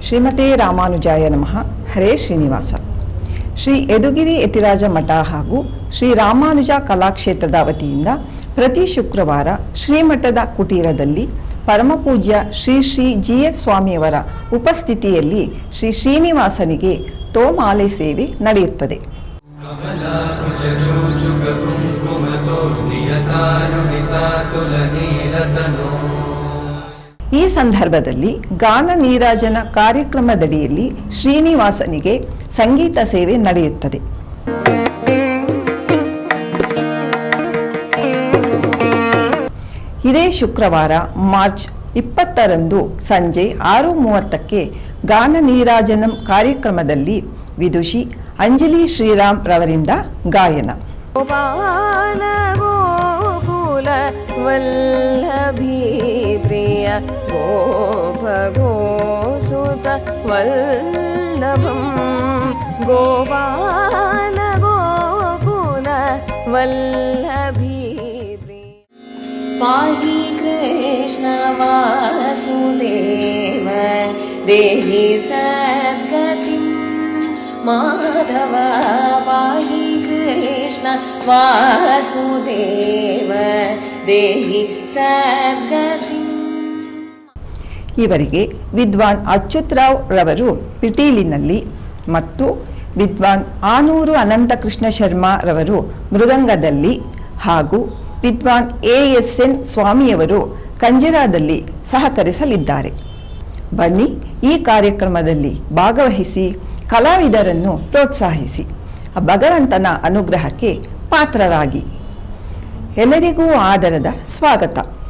ಶ್ರೀಮತೆ ರಾಮಾನುಜಾಯ ನಮಃ. ಹರೇ ಶ್ರೀನಿವಾಸ. ಶ್ರೀ ಯದುಗಿರಿ ಯತಿರಾಜ ಮಠ ಹಾಗೂ ಶ್ರೀ ರಾಮಾನುಜ ಕಲಾಕ್ಷೇತ್ರದ ವತಿಯಿಂದ ಪ್ರತಿ ಶುಕ್ರವಾರ ಶ್ರೀಮಠದ ಕುಟೀರದಲ್ಲಿ ಪರಮಪೂಜ್ಯ ಶ್ರೀ ಶ್ರೀ ಜಿ.ಎಸ್. ಸ್ವಾಮಿಯವರ ಉಪಸ್ಥಿತಿಯಲ್ಲಿ ಶ್ರೀ ಶ್ರೀನಿವಾಸನಿಗೆ ತೋಮಾಲೆ ಸೇವೆ ನಡೆಯುತ್ತದೆ. ಈ ಸಂದರ್ಭದಲ್ಲಿ ಗಾನ ನೀರಾಜನ ಕಾರ್ಯಕ್ರಮದಡಿಯಲ್ಲಿ ಶ್ರೀನಿವಾಸನಿಗೆ ಸಂಗೀತ ಸೇವೆ ನಡೆಯುತ್ತದೆ. ಇದೇ ಶುಕ್ರವಾರ ಮಾರ್ಚ್ 20ರಂದು ಸಂಜೆ 6:30ಕ್ಕೆ ಗಾನ ನೀರಾಜನಂ ಕಾರ್ಯಕ್ರಮದಲ್ಲಿ ವಿದುಷಿ ಅಂಜಲಿ ಶ್ರೀರಾಮ್ ರವರಿಂದ ಗಾಯನ. ವಲ್ಲಭಿ ಪ್ರಿಯ ಗೋಸುತ ವಲ್ಲಭಂ ಗೋಪಾಲ ಗೋಕುಲ ವಲ್ಲಭಿ ಪ್ರಿಯ ಪಾಹಿ ಕೃಷ್ಣ ವಾಸುದೇವ ದೇಹಿ ಸದ್ಗತಿಂ ಮಾಧವ ಪಾಹಿ ಕೃಷ್ಣ ವಾಸುದೇವ ದೇಹಿ ಸದ್ಗತಿಂ. ಇವರಿಗೆ ವಿದ್ವಾನ್ ಅಚ್ಯುತರಾವ್ ರವರು ಪಿಟೀಲಿನಲ್ಲಿ ಮತ್ತು ವಿದ್ವಾನ್ ಆನೂರು ಅನಂತಕೃಷ್ಣ ಶರ್ಮಾ ರವರು ಮೃದಂಗದಲ್ಲಿ ಹಾಗೂ ವಿದ್ವಾನ್ ಎ.ಎಸ್.ಎನ್. ಸ್ವಾಮಿಯವರು ಕಂಜಿರಾದಲ್ಲಿ ಸಹಕರಿಸಲಿದ್ದಾರೆ. ಬನ್ನಿ, ಈ ಕಾರ್ಯಕ್ರಮದಲ್ಲಿ ಭಾಗವಹಿಸಿ ಕಲಾವಿದರನ್ನು ಪ್ರೋತ್ಸಾಹಿಸಿ ಭಗವಂತನ ಅನುಗ್ರಹಕ್ಕೆ ಪಾತ್ರರಾಗಿ. ಎಲ್ಲರಿಗೂ ಆದರದ ಸ್ವಾಗತ.